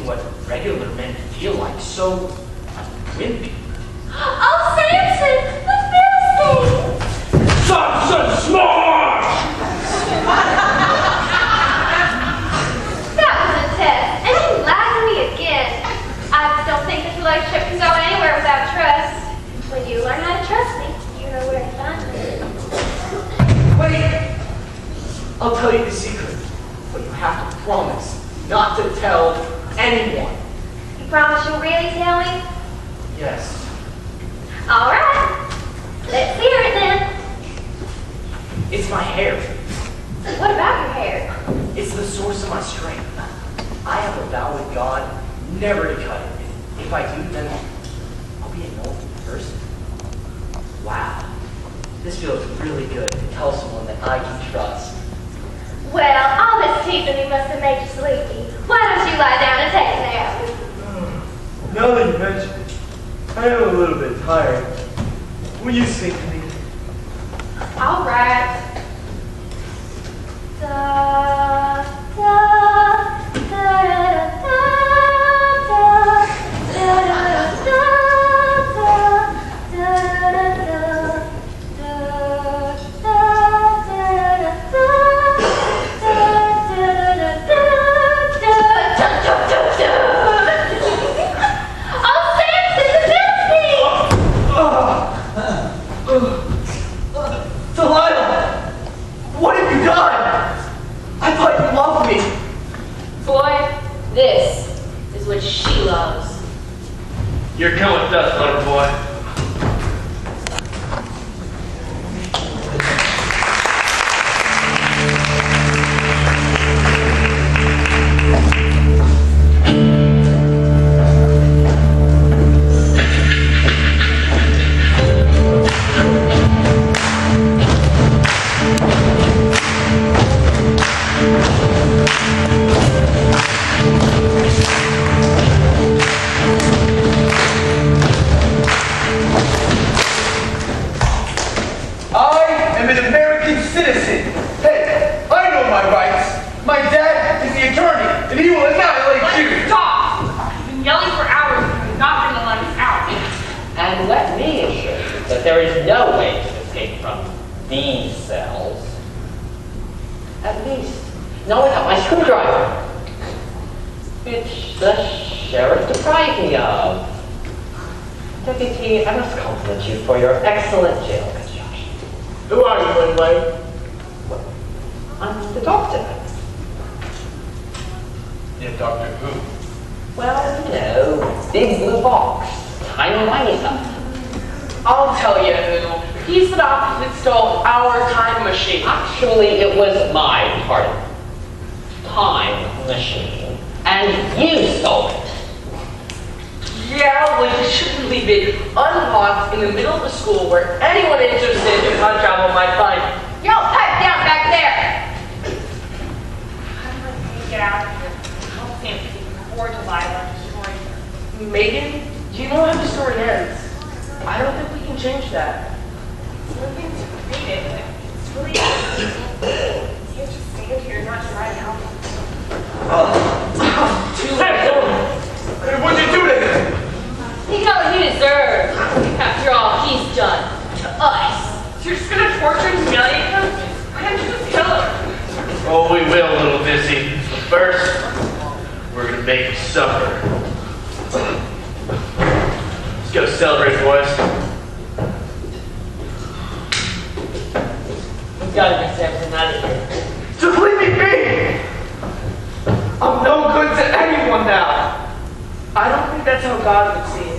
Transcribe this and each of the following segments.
what regular men feel like, so wimpy. Oh, Samson the Musical! Samson Smash! That was a test, and you lied to me again. I don't think this relationship can go anywhere without trust. When you learn how to trust me, you know where to find me. Wait! I'll tell you the secret, but you have to promise not to tell anyone. You promise you'll really tell me? Yes. All right. Let's hear it then. It's my hair. What about your hair? It's the source of my strength. I have a vow with God never to cut it. If I do, then I'll be a normal person. Wow. This feels really good to tell someone that I can trust. Well, all this teasing me must have made you sleepy. Why don't you lie down and take a nap? Now that you mention it, I am a little bit tired. Will you sing to me? All right. Da, da, da, da, da, da, da, da, Delilah! What have you done? I thought you loved me. Boy, this is what she loves. You're coming with us, little boy. There is no way to escape from these cells. At least, not without my screwdriver, which the sheriff deprived me of. Deputy, I must compliment you for your excellent jail construction. Who are you, Wayne? Well, I'm the doctor. Yeah, Doctor Who? Well, you know, big blue box, tiny stuff. I'll tell you who. He's the doctor that stole our time machine. Actually, it was my time machine, and you stole it. Yeah, well, you shouldn't leave it unlocked in the middle of the school where anyone interested in time travel might find it. Yo, pipe down back there. How do I get out of here? Help Samson before Delilah destroys her. Megan, you know how the story ends. I don't think we can change that. It's one thing to read it, but it's really easy. You can't just stand here and not try to help him. Hey, what'd you do to him? He got what he deserved. After all, he's done to us. You're just gonna torture and humiliate him? Why don't you just kill him? Oh, we will, little Missy. But first, we're gonna make him suffer. Let's go celebrate, boys. We gotta get Samson out of here. Just leave me be! I'm no good to anyone now. I don't think that's how God would see it.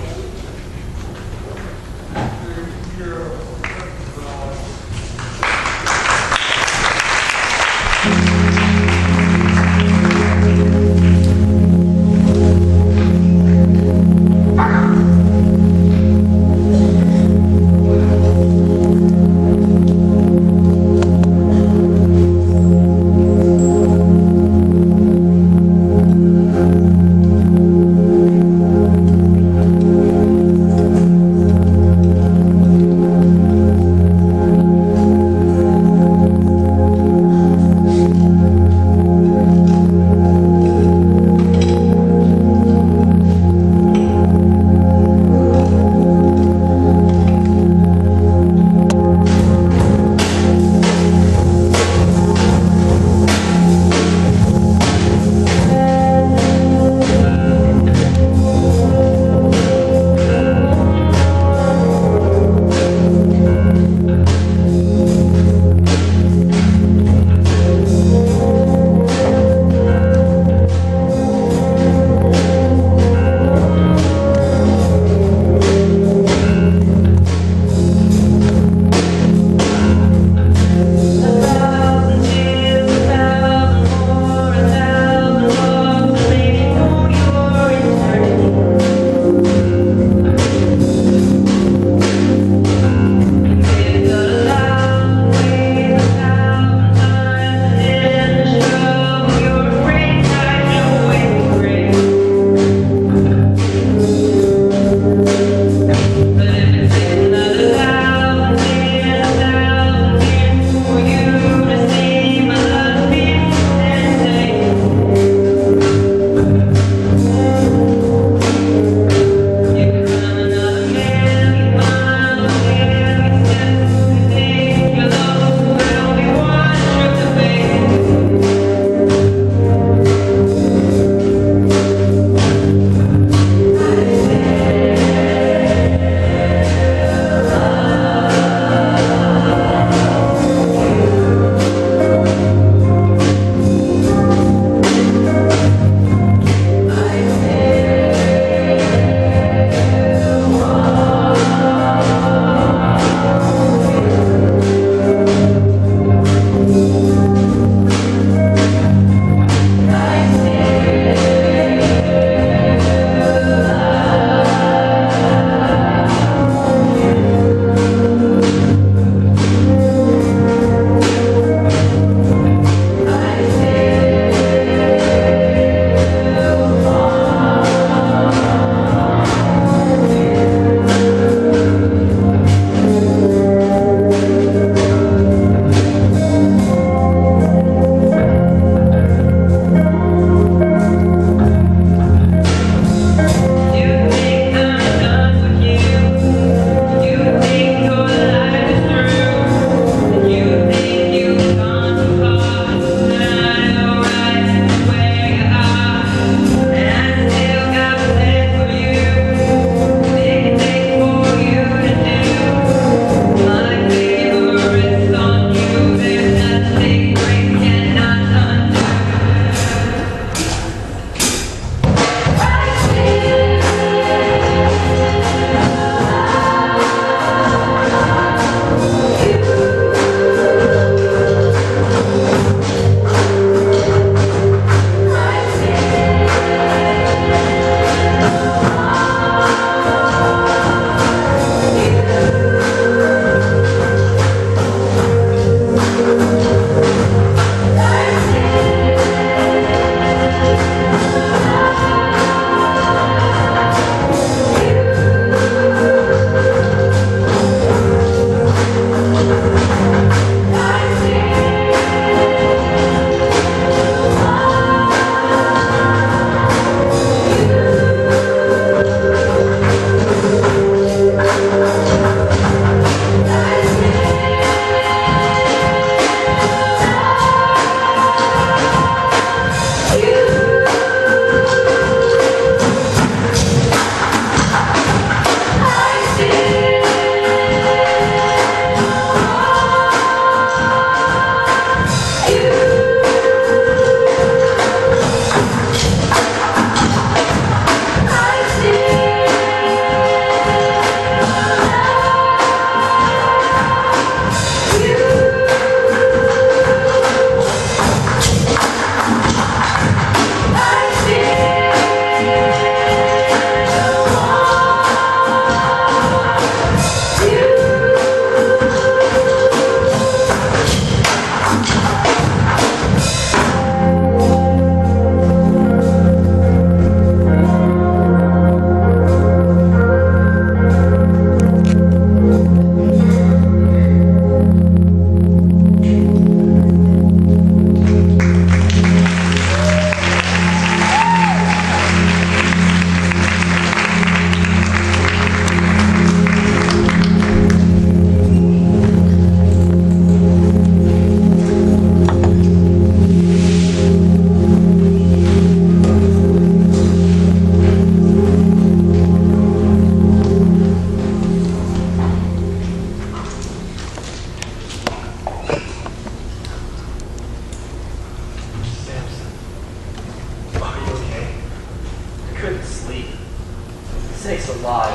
alive.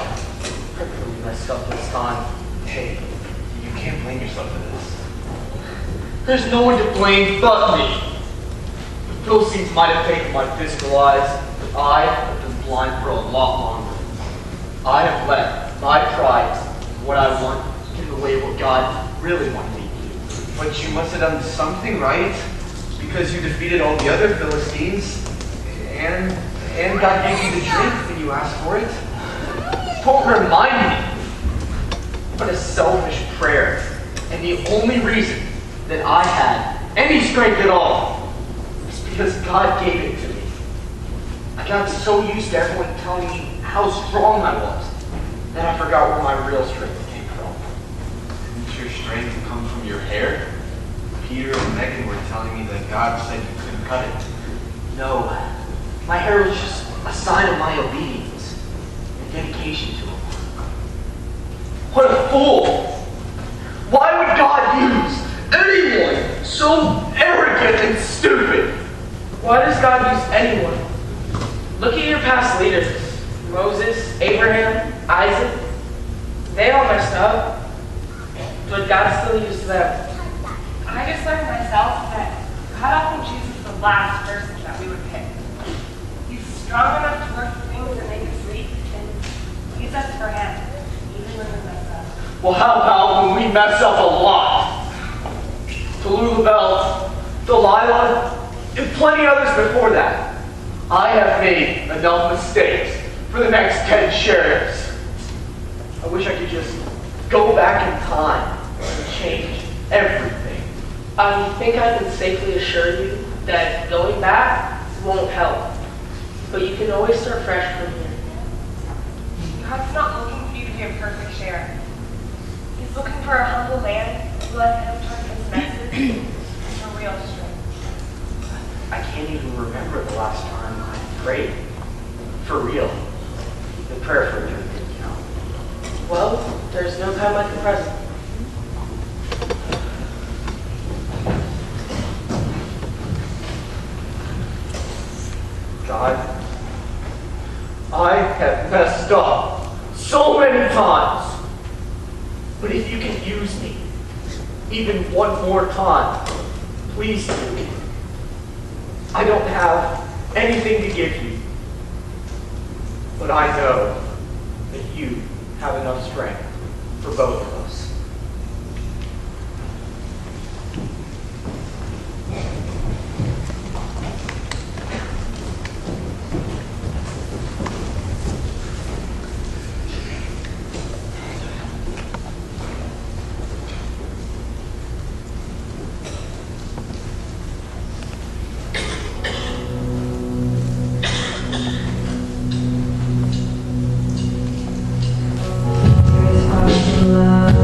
I really messed up this time. Hey, you can't blame yourself for this. There's no one to blame but me. The Philistines might have taken my physical eyes, but I have been blind for a lot longer. I have let my pride and what I want get in the way of what God really wanted me to do. But you must have done something right, because you defeated all the other Philistines, and God gave you the drink when you asked for it. Don't remind me. What a selfish prayer. And the only reason that I had any strength at all is because God gave it to me. I got so used to everyone telling me how strong I was that I forgot where my real strength came from. Didn't your strength come from your hair? Peter and Megan were telling me that God said you couldn't cut it. No, my hair was just a sign of my obedience and dedication to him. What a fool! Why would God use anyone so arrogant and stupid? Why does God use anyone? Look at your past leaders. Moses, Abraham, Isaac. They all messed up. But God still used them. I just learned myself that God often chooses the last person that we would pick. He's strong enough to work things and make us weak, and use us for him, even when we mess up. Well, how about when we mess up a lot? Tallulah, Delilah, and plenty others before that. I have made enough mistakes for the next 10 sheriffs. I wish I could just go back in time and change everything. I think I can safely assure you that going back won't help. But you can always start fresh from here. God's not looking for you to be a perfect sheriff. He's looking for a humble man who let him turn his message into real strength. I can't even remember the last time I prayed. For real. The prayer for drink didn't count. Well, there's no time like the present. God, I have messed up so many times. But if you can use me even one more time, please do. I don't have anything to give you, but I know that you have enough strength for both of us. It's hard to love.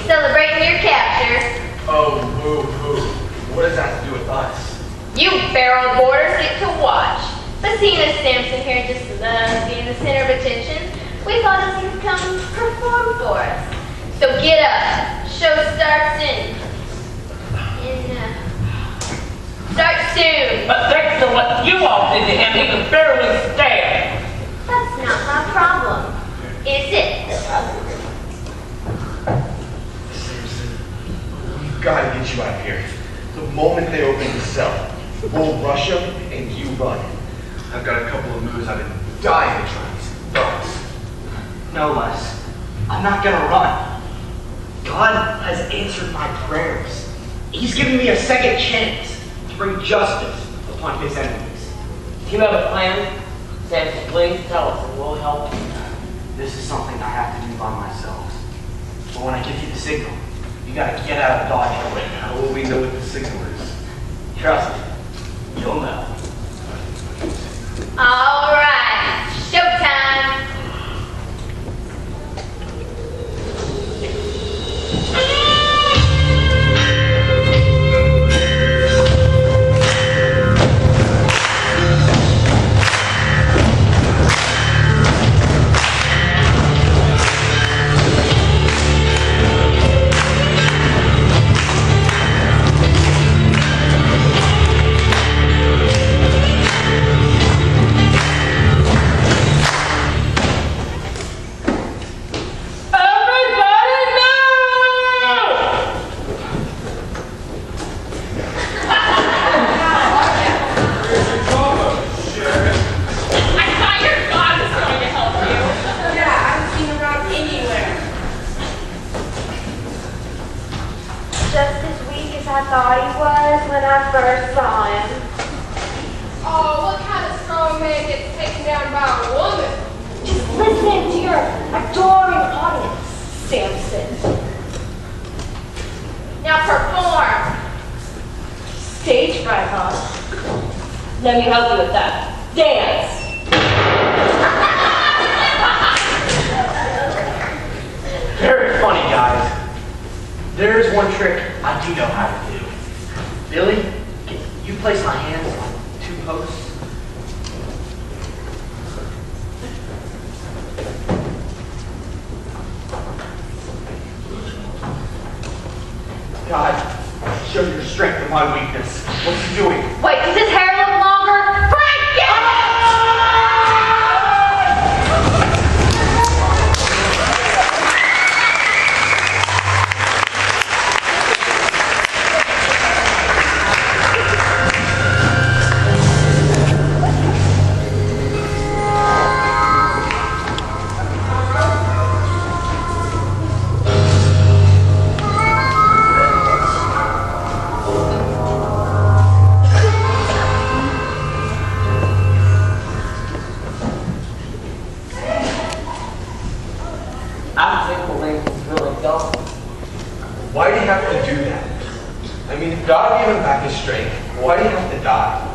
celebrating your capture. Oh, boo-hoo. What does that have to do with us? You barrel boarders get to watch. But seeing as Samson here just loves being the center of attention, we thought that you could come perform for us. So get up. Show starts start soon. But thanks to what you all did to him, he can barely stand. That's not my problem, is it? Samson, we've got to get you out of here. The moment they open the cell, we'll rush them and you run. I've got a couple of moves I've been dying to try these thugs. No, Les. I'm not gonna run. God has answered my prayers. He's given me a second chance to bring justice upon his enemies. If you have a plan, Samson, please tell us and we'll help you. This is something I have to do by myself. But when I give you the signal, you gotta get out of Dodge quick. How will we know what the signal is? Trust me, you'll know. All right, showtime. Just as weak as I thought he was when I first saw him. Oh, what kind of strong man gets taken down by a woman? Just listening to your adoring audience, Samson. Now perform. Stage fright, huh? Let me help you with that. Dance! Very funny, guys. There's one trick I do know how to do. Billy, can you place my hands on 2 posts? God, show your strength in my weakness. What's he doing? Wait, does his hair look longer? Break it! I think the link is really dumb. Why do you have to do that? I mean, if God gave him back his strength, why do you have to die?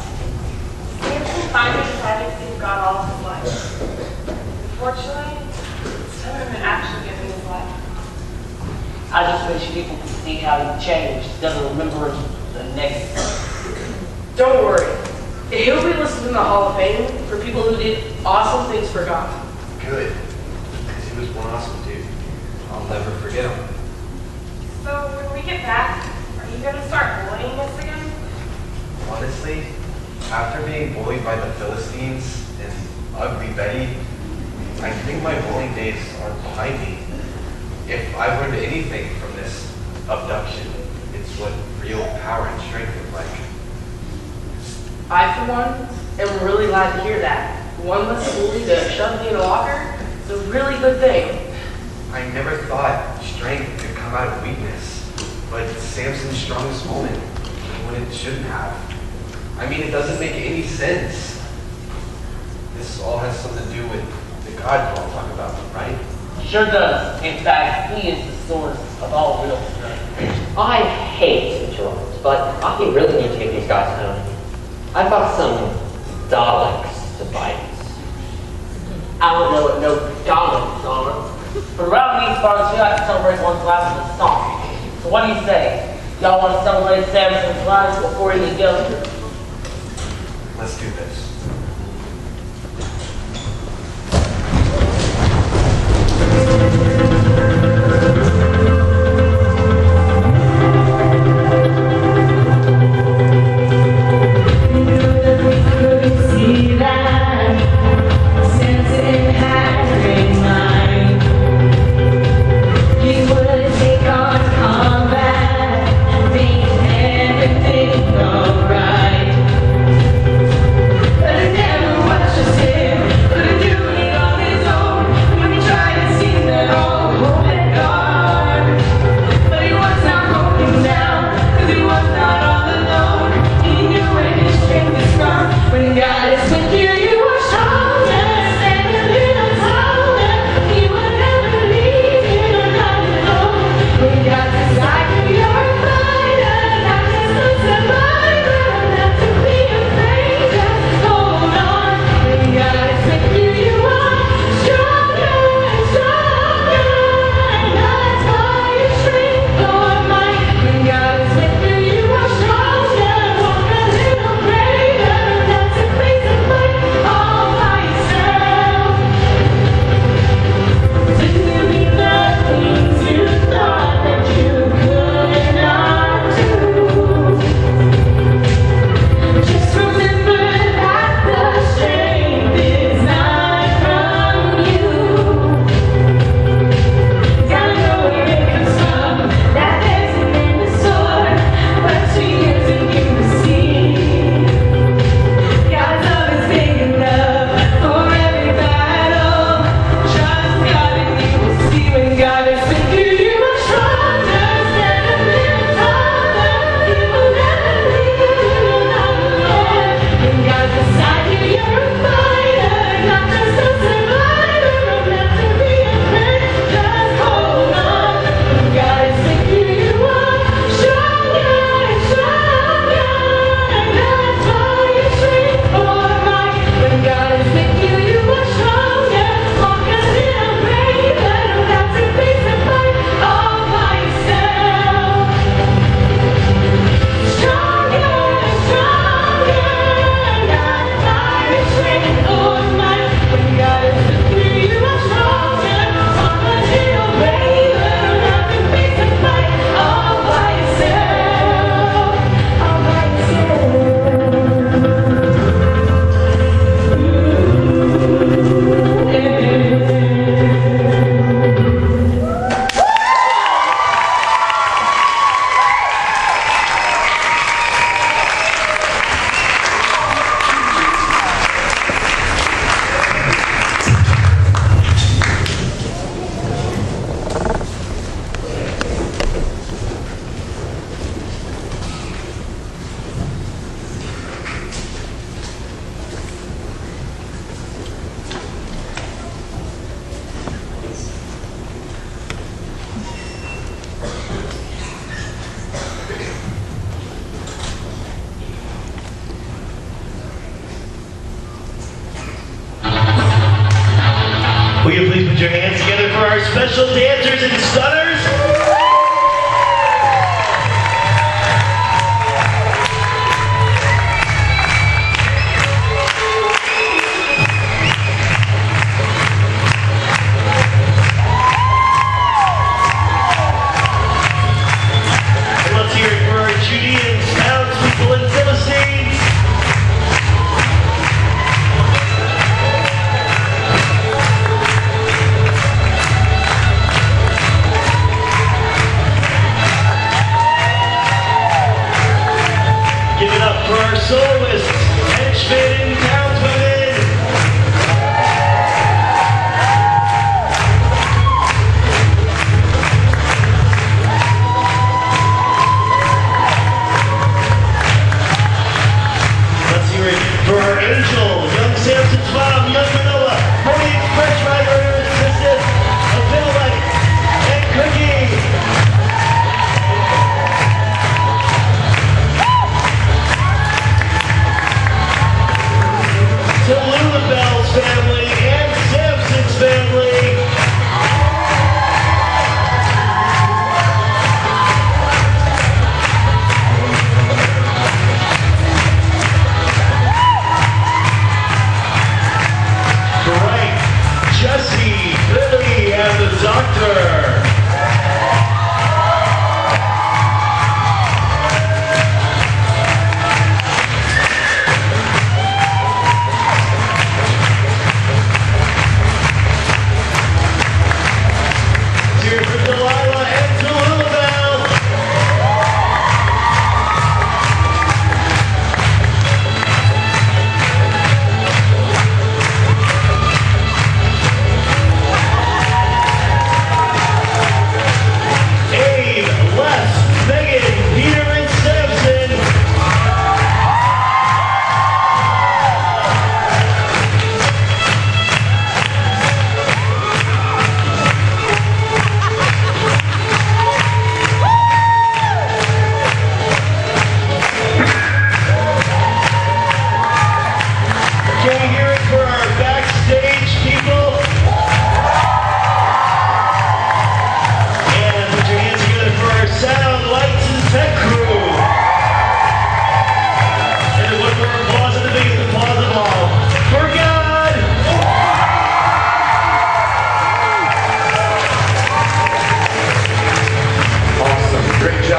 Samson finally decided to give God all of his life. Unfortunately, some of him actually given his life. I just wish people could see how he changed instead of remembering the negative. Don't worry. He'll be listed in the Hall of Fame for people who did awesome things for God. Good. Because he was one awesome dude. I'll never forget him. So when we get back, are you going to start bullying us again? Honestly, after being bullied by the Philistines and Ugly Betty, I think my bullying days are behind me. If I've learned anything from this abduction, it's what real power and strength look like. I, for one, am really glad to hear that. One less bully to shove me in a locker is a really good thing. I never thought strength could come out of weakness, but Samson's strongest moment when it shouldn't have. I mean, it doesn't make any sense. This all has something to do with the God you all talk about, right? Sure does. In fact, he is the source of all real strength. I hate to interrupt, but I really need to get these guys home. I've got some Daleks to fight. I don't know what no Daleks are, But around these parts, we like to celebrate one's life with a song. So what do you say? Y'all want to celebrate Samson's life before he goes? Let's do this. See that Samson had great mind. He would take on combat and make everything alright. But I never watched us him, couldn't do it on his own. When he tried to see that all hope had gone. But he was not broken down, 'cause he was not all alone. He knew when his strength is strong. When God is with you, you are stronger. Stand a little taller. He will never leave you, you're not alone. When God's beside you, you're a fighter. Not just a survivor. Not to be afraid, just hold on. When God is with you, you are stronger and stronger. And that's why your strength, Lord, might. When God is with you, you are stronger. Walk a little braver. Not to face a fight all by yourself. To do the things you thought that you could not do. Just remember that the strength is not from you. Gotta know where it comes from. That there's an end to sword, but to use it you will see. God's love is big enough for every battle. Trust God and you will see. When God is with you, you are stronger. Stand a little taller. He will never leave you, you're not alone. When God's beside you, you're a fighter. Not just a survivor. Not to be afraid, just hold on. When God is with you, you are stronger and stronger. And that's why your strength, Lord, might. When God is with you, you are stronger. Walk a little braver. Not to face the fight all by yourself. Stronger and stronger. And that's why your strength, Lord, might. When God is with you, you are stronger. Walk a little braver. Not to face the fight all by yourself. All by Will you please put your hands together for our special dancers and stunners? And let's hear it for our Judeans, townspeople, and Philistines.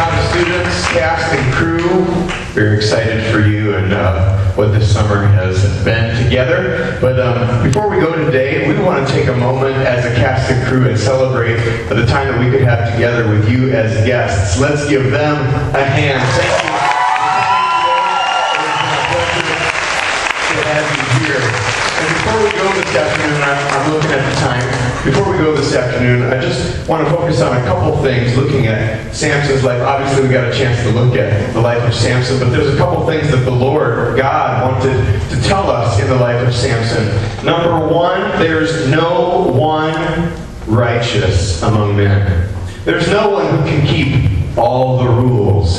job, students, cast, and crew. Very excited for you and what this summer has been together. But before we go today, we want to take a moment as a cast and crew and celebrate the time that we could have together with you as guests. Let's give them a hand. Thank you. To have you here. And before we go this afternoon, I'm looking at the time. Before we go this afternoon, I just want to focus on a couple things looking at Samson's life. Obviously, we got a chance to look at the life of Samson, but there's a couple things that the Lord, God, wanted to tell us in the life of Samson. Number one, there's no one righteous among men. There's no one who can keep all the rules.